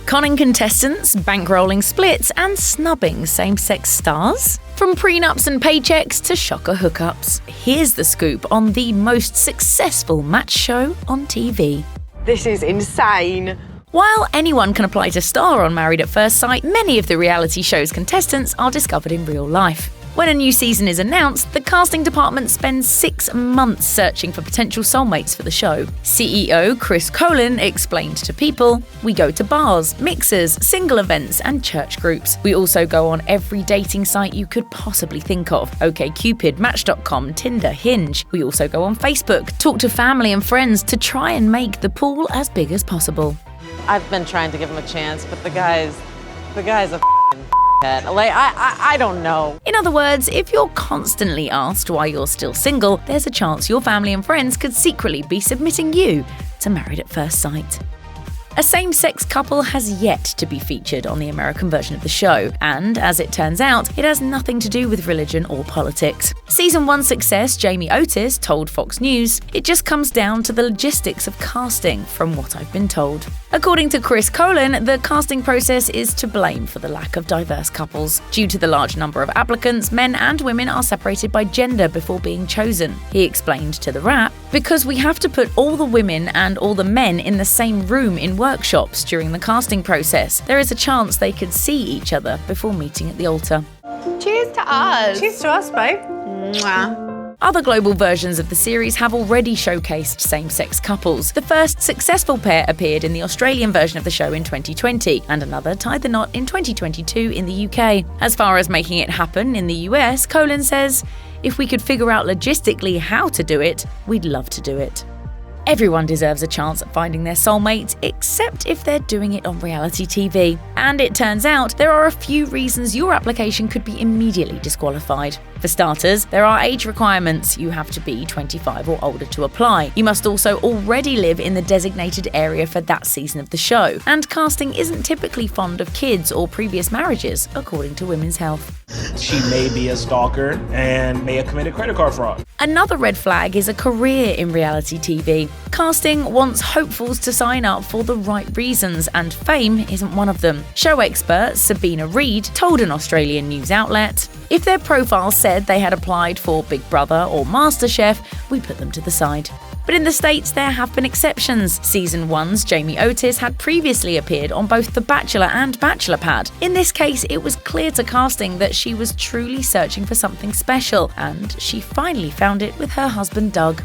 conning contestants, bankrolling splits, and snubbing same-sex stars? From prenups and paychecks to shocker hookups, here's the scoop on the most successful match show on TV. This is insane. While anyone can apply to star on Married at First Sight, many of the reality show's contestants are discovered in real life. When a new season is announced, the casting department spends 6 months searching for potential soulmates for the show. CEO Chris Colin explained to People, "We go to bars, mixers, single events, and church groups. We also go on every dating site you could possibly think of. OkCupid, Match.com, Tinder, Hinge. We also go on Facebook, talk to family and friends to try and make the pool as big as possible." I've been trying to give him a chance, but the guy's a head. I don't know. In other words, if you're constantly asked why you're still single, there's a chance your family and friends could secretly be submitting you to Married at First Sight. A same-sex couple has yet to be featured on the American version of the show, and as it turns out, it has nothing to do with religion or politics. Season 1 success Jamie Otis told Fox News, "It just comes down to the logistics of casting, from what I've been told." According to Chris Colin, the casting process is to blame for the lack of diverse couples. Due to the large number of applicants, men and women are separated by gender before being chosen. He explained to The Wrap, "Because we have to put all the women and all the men in the same room in workshops during the casting process, there is a chance they could see each other before meeting at the altar." Cheers to us. Cheers to us, babe. Mwah. Other global versions of the series have already showcased same-sex couples. The first successful pair appeared in the Australian version of the show in 2020, and another tied the knot in 2022 in the UK. As far as making it happen in the US, Colin says, "If we could figure out logistically how to do it, we'd love to do it." Everyone deserves a chance at finding their soulmate, except if they're doing it on reality TV. And it turns out there are a few reasons your application could be immediately disqualified. For starters, there are age requirements. You have to be 25 or older to apply. You must also already live in the designated area for that season of the show. And casting isn't typically fond of kids or previous marriages, according to Women's Health. She may be a stalker and may have committed credit card fraud. Another red flag is a career in reality TV. Casting wants hopefuls to sign up for the right reasons, and fame isn't one of them. Show expert Sabina Reid told an Australian news outlet, "If their profile said they had applied for Big Brother or MasterChef, we put them to the side." But in the States, there have been exceptions. Season 1's Jamie Otis had previously appeared on both The Bachelor and Bachelor Pad. In this case, it was clear to casting that she was truly searching for something special, and she finally found it with her husband Doug.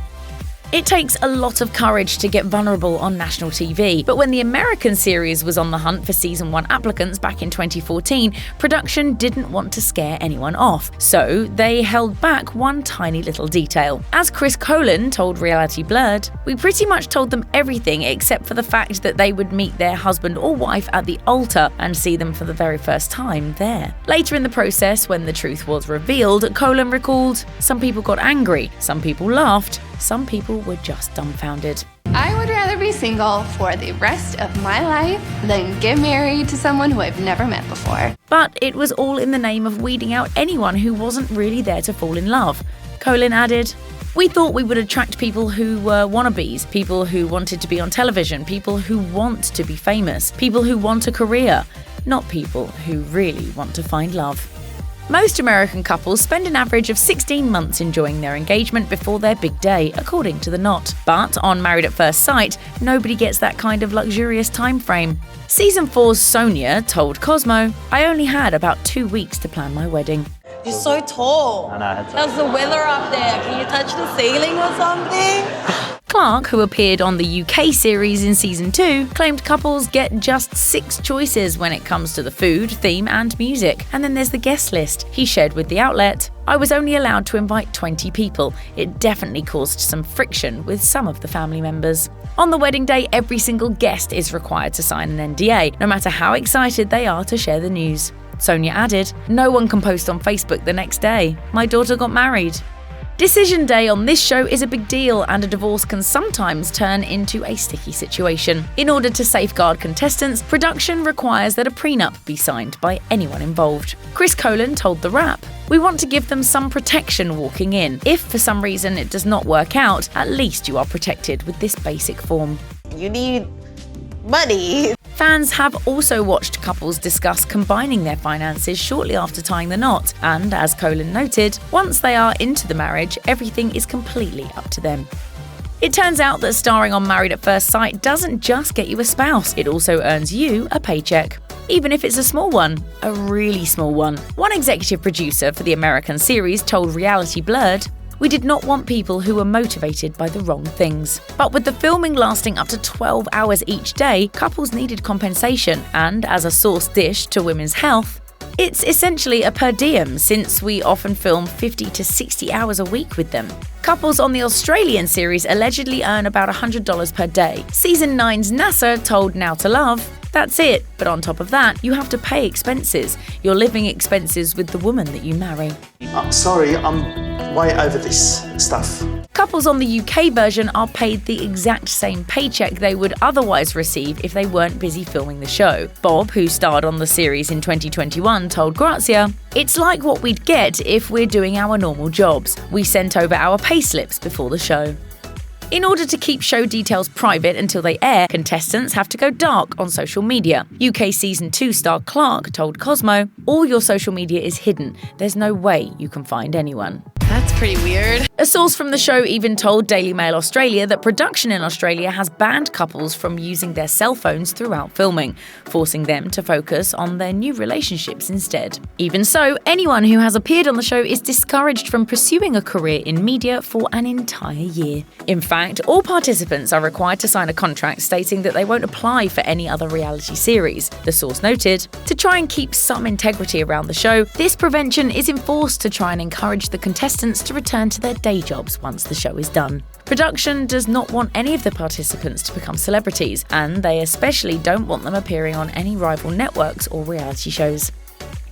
It takes a lot of courage to get vulnerable on national TV, but when the American series was on the hunt for Season 1 applicants back in 2014, production didn't want to scare anyone off, so they held back one tiny little detail. As Chris Colin told Reality Blurred, "We pretty much told them everything except for the fact that they would meet their husband or wife at the altar and see them for the very first time there." Later in the process, when the truth was revealed, Colin recalled, "Some people got angry, some people laughed, some people were just dumbfounded." I would rather be single for the rest of my life than get married to someone who I've never met before. But it was all in the name of weeding out anyone who wasn't really there to fall in love. Colin added, "We thought we would attract people who were wannabes, people who wanted to be on television, people who want to be famous, people who want a career, not people who really want to find love." Most American couples spend an average of 16 months enjoying their engagement before their big day, according to The Knot. But on Married at First Sight, nobody gets that kind of luxurious time frame. Season 4's Sonia told Cosmo, "I only had about 2 weeks to plan my wedding." You're so tall. I know. How's the weather up there? Can you touch the ceiling or something? Clark, who appeared on the UK series in Season 2, claimed couples get just 6 choices when it comes to the food, theme and music. And then there's the guest list. He shared with the outlet, "I was only allowed to invite 20 people. It definitely caused some friction with some of the family members." On the wedding day, every single guest is required to sign an NDA, no matter how excited they are to share the news. Sonia added, "No one can post on Facebook the next day. My daughter got married." Decision day on this show is a big deal, and a divorce can sometimes turn into a sticky situation. In order to safeguard contestants, production requires that a prenup be signed by anyone involved. Chris Colin told The Wrap, "We want to give them some protection walking in. If for some reason it does not work out, at least you are protected with this basic form." You need money. Fans have also watched couples discuss combining their finances shortly after tying the knot, and as Colin noted, once they are into the marriage, everything is completely up to them. It turns out that starring on Married at First Sight doesn't just get you a spouse, it also earns you a paycheck. Even if it's a small one, a really small one. One executive producer for the American series told Reality Blurred, "We did not want people who were motivated by the wrong things. But with the filming lasting up to 12 hours each day, couples needed compensation, and as a source dish to women's health, it's essentially a per diem since we often film 50 to 60 hours a week with them." Couples on the Australian series allegedly earn about $100 per day. Season 9's NASA told Now to Love, "That's it, but on top of that, you have to pay expenses, your living expenses with the woman that you marry." Sorry, I'm way over this stuff. Couples on the UK version are paid the exact same paycheck they would otherwise receive if they weren't busy filming the show. Bob, who starred on the series in 2021, told Grazia, "It's like what we'd get if we're doing our normal jobs. We sent over our payslips before the show." In order to keep show details private until they air, contestants have to go dark on social media. UK Season 2 star Clark told Cosmo, "All your social media is hidden. There's no way you can find anyone." That's pretty weird. A source from the show even told Daily Mail Australia that production in Australia has banned couples from using their cell phones throughout filming, forcing them to focus on their new relationships instead. Even so, anyone who has appeared on the show is discouraged from pursuing a career in media for an entire year. In fact, all participants are required to sign a contract stating that they won't apply for any other reality series. The source noted, "To try and keep some integrity around the show, this prevention is enforced to try and encourage the contestants to return to their day jobs once the show is done." Production does not want any of the participants to become celebrities, and they especially don't want them appearing on any rival networks or reality shows.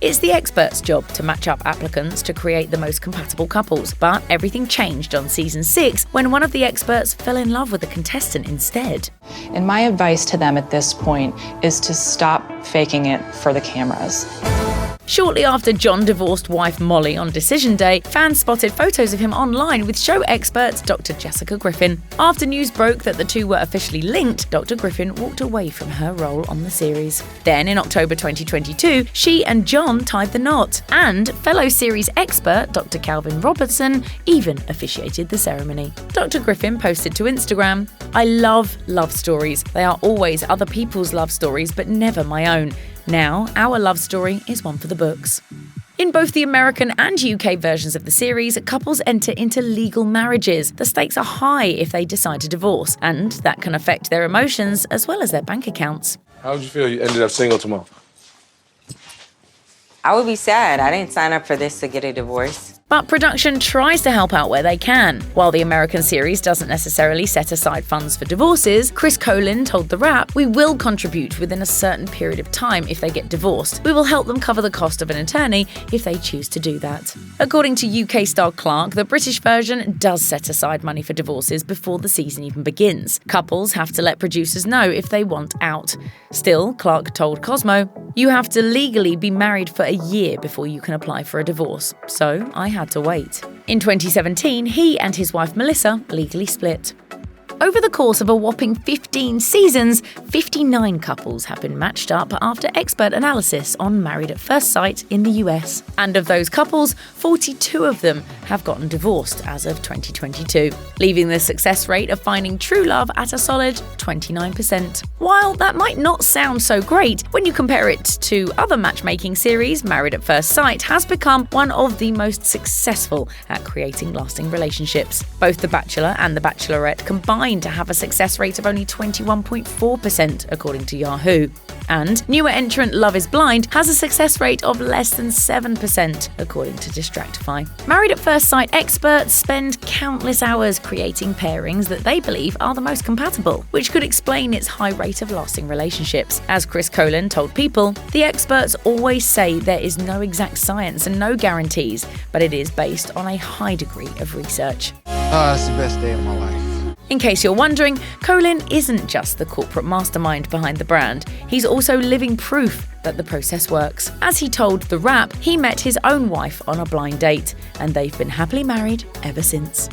It's the experts' job to match up applicants to create the most compatible couples, but everything changed on season 6 when one of the experts fell in love with a contestant instead. And my advice to them at this point is to stop faking it for the cameras. Shortly after John divorced wife Molly on Decision Day, fans spotted photos of him online with show expert Dr. Jessica Griffin. After news broke that the two were officially linked, Dr. Griffin walked away from her role on the series. Then, in October 2022, she and John tied the knot, and fellow series expert Dr. Calvin Robertson even officiated the ceremony. Dr. Griffin posted to Instagram, "I love love stories. They are always other people's love stories, but never my own. Now, our love story is one for the books." In both the American and UK versions of the series, couples enter into legal marriages. The stakes are high if they decide to divorce, and that can affect their emotions as well as their bank accounts. How would you feel you ended up single tomorrow? I would be sad. I didn't sign up for this to get a divorce. But production tries to help out where they can. While the American series doesn't necessarily set aside funds for divorces, Chris Colin told The Wrap, "We will contribute within a certain period of time if they get divorced. We will help them cover the cost of an attorney if they choose to do that." According to UK star Clark, the British version does set aside money for divorces before the season even begins. Couples have to let producers know if they want out. Still, Clark told Cosmo, "You have to legally be married for a year before you can apply for a divorce. So I had to wait." In 2017, he and his wife Melissa legally split. Over the course of a whopping 15 seasons, 59 couples have been matched up after expert analysis on Married at First Sight in the US. And of those couples, 42 of them have gotten divorced as of 2022, leaving the success rate of finding true love at a solid 29%. While that might not sound so great, when you compare it to other matchmaking series, Married at First Sight has become one of the most successful at creating lasting relationships. Both The Bachelor and The Bachelorette combined to have a success rate of only 21.4%, according to Yahoo. And newer entrant Love is Blind has a success rate of less than 7%, according to Distractify. Married at First Sight experts spend countless hours creating pairings that they believe are the most compatible, which could explain its high rate of lasting relationships. As Chris Colin told People, "The experts always say there is no exact science and no guarantees, but it is based on a high degree of research." It's the best day of my life. In case you're wondering, Colin isn't just the corporate mastermind behind the brand, he's also living proof that the process works. As he told The Wrap, he met his own wife on a blind date, and they've been happily married ever since.